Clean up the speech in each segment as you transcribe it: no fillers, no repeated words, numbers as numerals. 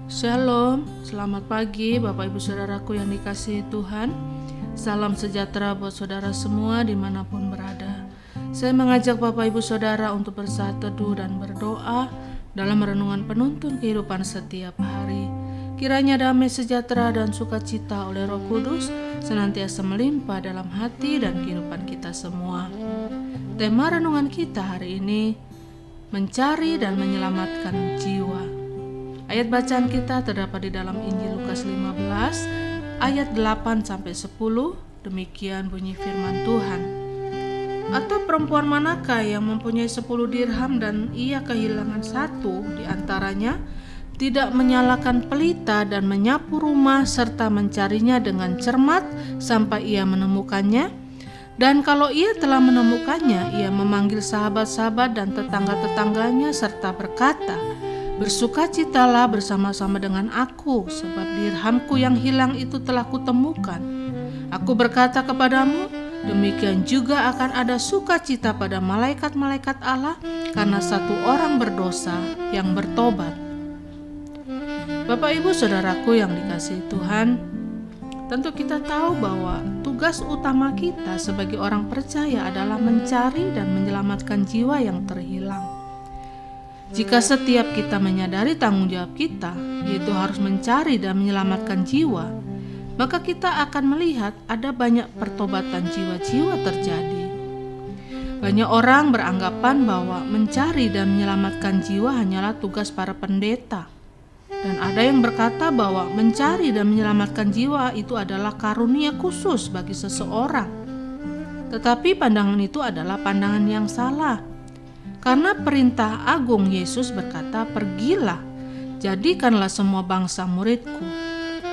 Shalom, selamat pagi Bapak Ibu Saudaraku yang dikasihi Tuhan. Salam sejahtera buat saudara semua dimanapun berada. Saya mengajak Bapak Ibu Saudara untuk bersaat teduh dan berdoa dalam renungan penuntun kehidupan setiap hari. Kiranya damai sejahtera dan sukacita oleh Roh Kudus senantiasa melimpah dalam hati dan kehidupan kita semua. Tema renungan kita hari ini, mencari dan menyelamatkan jiwa. Ayat bacaan kita terdapat di dalam Injil Lukas 15 ayat 8-10. Demikian bunyi firman Tuhan. Atau perempuan manakah yang mempunyai 10 dirham dan ia kehilangan satu di antaranya, tidak menyalakan pelita dan menyapu rumah serta mencarinya dengan cermat sampai ia menemukannya? Dan kalau ia telah menemukannya, ia memanggil sahabat-sahabat dan tetangga-tetangganya serta berkata, "Bersukacitalah bersama-sama dengan aku, sebab dirhamku yang hilang itu telah kutemukan. Aku berkata kepadamu, demikian juga akan ada sukacita pada malaikat-malaikat Allah karena satu orang berdosa yang bertobat." Bapak Ibu Saudaraku yang dikasihi Tuhan, tentu kita tahu bahwa tugas utama kita sebagai orang percaya adalah mencari dan menyelamatkan jiwa yang terhilang. Jika setiap kita menyadari tanggung jawab kita, yaitu harus mencari dan menyelamatkan jiwa, maka kita akan melihat ada banyak pertobatan jiwa-jiwa terjadi. Banyak orang beranggapan bahwa mencari dan menyelamatkan jiwa hanyalah tugas para pendeta. Dan ada yang berkata bahwa mencari dan menyelamatkan jiwa itu adalah karunia khusus bagi seseorang. Tetapi pandangan itu adalah pandangan yang salah. Karena perintah agung Yesus berkata, "Pergilah, jadikanlah semua bangsa muridku."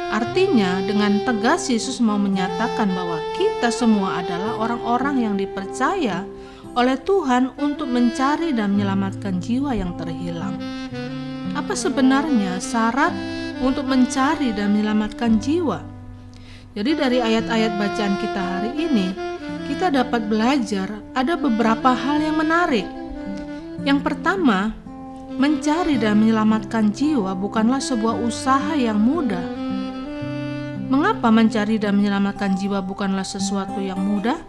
Artinya dengan tegas Yesus mau menyatakan bahwa kita semua adalah orang-orang yang dipercaya oleh Tuhan untuk mencari dan menyelamatkan jiwa yang terhilang. Apa sebenarnya syarat untuk mencari dan menyelamatkan jiwa? Jadi dari ayat-ayat bacaan kita hari ini, kita dapat belajar ada beberapa hal yang menarik. Yang pertama, mencari dan menyelamatkan jiwa bukanlah sebuah usaha yang mudah. Mengapa mencari dan menyelamatkan jiwa bukanlah sesuatu yang mudah?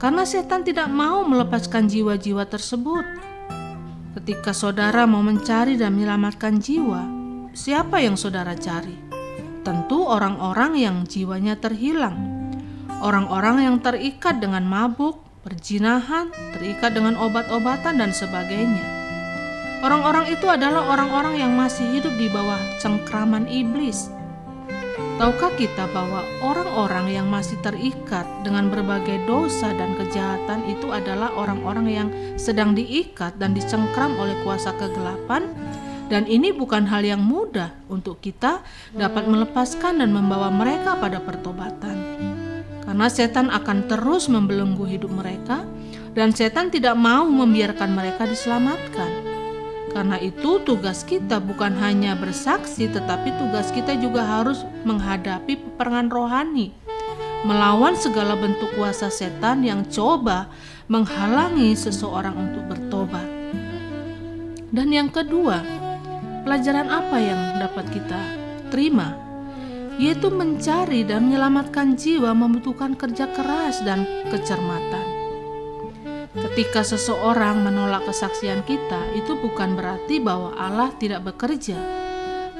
Karena setan tidak mau melepaskan jiwa-jiwa tersebut. Ketika saudara mau mencari dan menyelamatkan jiwa, siapa yang saudara cari? Tentu orang-orang yang jiwanya terhilang. Orang-orang yang terikat dengan mabuk, perzinahan, terikat dengan obat-obatan dan sebagainya. Orang-orang itu adalah orang-orang yang masih hidup di bawah cengkraman iblis. Tahukah kita bahwa orang-orang yang masih terikat dengan berbagai dosa dan kejahatan itu adalah orang-orang yang sedang diikat dan dicengkram oleh kuasa kegelapan? Dan ini bukan hal yang mudah untuk kita dapat melepaskan dan membawa mereka pada pertobatan. Karena setan akan terus membelenggu hidup mereka, dan setan tidak mau membiarkan mereka diselamatkan. Karena itu tugas kita bukan hanya bersaksi, tetapi tugas kita juga harus menghadapi peperangan rohani, melawan segala bentuk kuasa setan yang coba menghalangi seseorang untuk bertobat. Dan yang kedua, pelajaran apa yang dapat kita terima? Yaitu mencari dan menyelamatkan jiwa membutuhkan kerja keras dan kecermatan. Ketika seseorang menolak kesaksian kita, itu bukan berarti bahwa Allah tidak bekerja.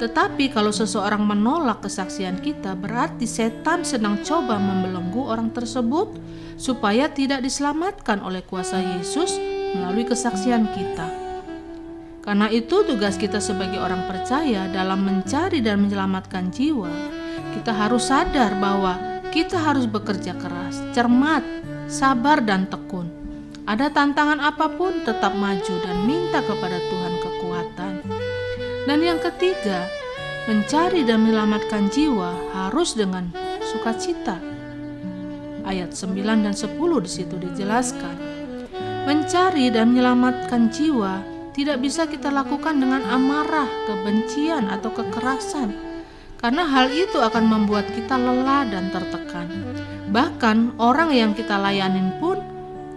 Tetapi kalau seseorang menolak kesaksian kita, berarti setan sedang coba membelenggu orang tersebut supaya tidak diselamatkan oleh kuasa Yesus melalui kesaksian kita. Karena itu tugas kita sebagai orang percaya dalam mencari dan menyelamatkan jiwa, kita harus sadar bahwa kita harus bekerja keras, cermat, sabar dan tekun. Ada tantangan apapun, tetap maju dan minta kepada Tuhan kekuatan. Dan yang ketiga, mencari dan menyelamatkan jiwa harus dengan sukacita. Ayat 9 dan 10 di situ dijelaskan. Mencari dan menyelamatkan jiwa tidak bisa kita lakukan dengan amarah, kebencian atau kekerasan. Karena hal itu akan membuat kita lelah dan tertekan. Bahkan orang yang kita layanin pun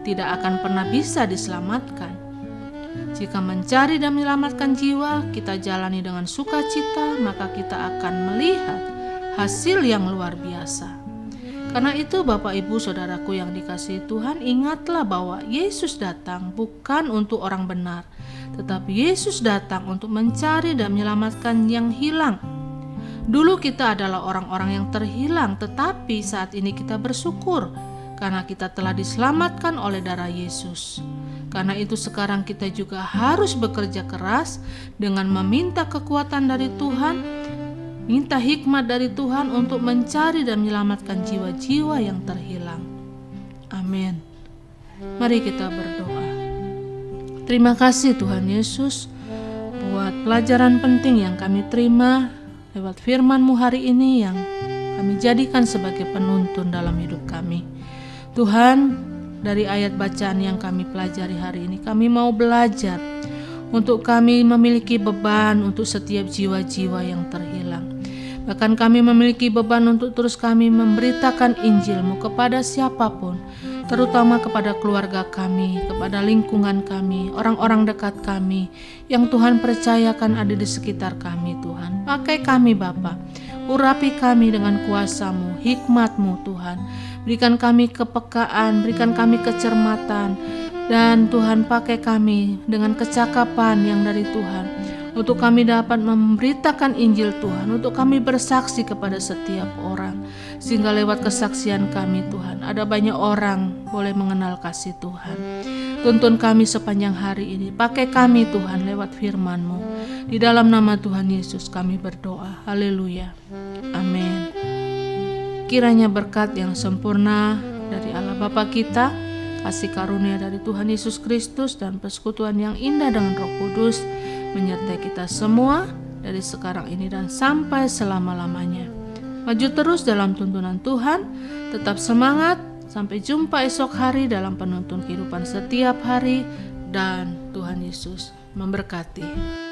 tidak akan pernah bisa diselamatkan. Jika mencari dan menyelamatkan jiwa kita jalani dengan sukacita, maka kita akan melihat hasil yang luar biasa. Karena itu Bapak Ibu Saudaraku yang dikasihi Tuhan, ingatlah bahwa Yesus datang bukan untuk orang benar, tetapi Yesus datang untuk mencari dan menyelamatkan yang hilang. Dulu kita adalah orang-orang yang terhilang, tetapi saat ini kita bersyukur karena kita telah diselamatkan oleh darah Yesus. Karena itu sekarang kita juga harus bekerja keras dengan meminta kekuatan dari Tuhan, minta hikmat dari Tuhan untuk mencari dan menyelamatkan jiwa-jiwa yang terhilang. Amin. Mari kita berdoa. Terima kasih Tuhan Yesus buat pelajaran penting yang kami terima lewat firman-Mu hari ini yang kami jadikan sebagai penuntun dalam hidup kami. Tuhan, dari ayat bacaan yang kami pelajari hari ini, kami mau belajar untuk kami memiliki beban untuk setiap jiwa-jiwa yang terhilang. Bahkan kami memiliki beban untuk terus kami memberitakan Injil-Mu kepada siapapun, terutama kepada keluarga kami, kepada lingkungan kami, orang-orang dekat kami yang Tuhan percayakan ada di sekitar kami. Tuhan, pakai kami Bapa, urapi kami dengan kuasa-Mu, hikmat-Mu Tuhan. Berikan kami kepekaan, berikan kami kecermatan, dan Tuhan pakai kami dengan kecakapan yang dari Tuhan untuk kami dapat memberitakan Injil Tuhan, untuk kami bersaksi kepada setiap orang, sehingga lewat kesaksian kami Tuhan ada banyak orang boleh mengenal kasih Tuhan. Tuntun kami sepanjang hari ini, pakai kami Tuhan lewat firman-Mu. Di dalam nama Tuhan Yesus kami berdoa, haleluya, amin. Kiranya berkat yang sempurna dari Allah Bapa kita, kasih karunia dari Tuhan Yesus Kristus, dan persekutuan yang indah dengan Roh Kudus menyertai kita semua dari sekarang ini dan sampai selama-lamanya. Maju terus dalam tuntunan Tuhan, tetap semangat, sampai jumpa esok hari dalam penuntun kehidupan setiap hari, dan Tuhan Yesus memberkati.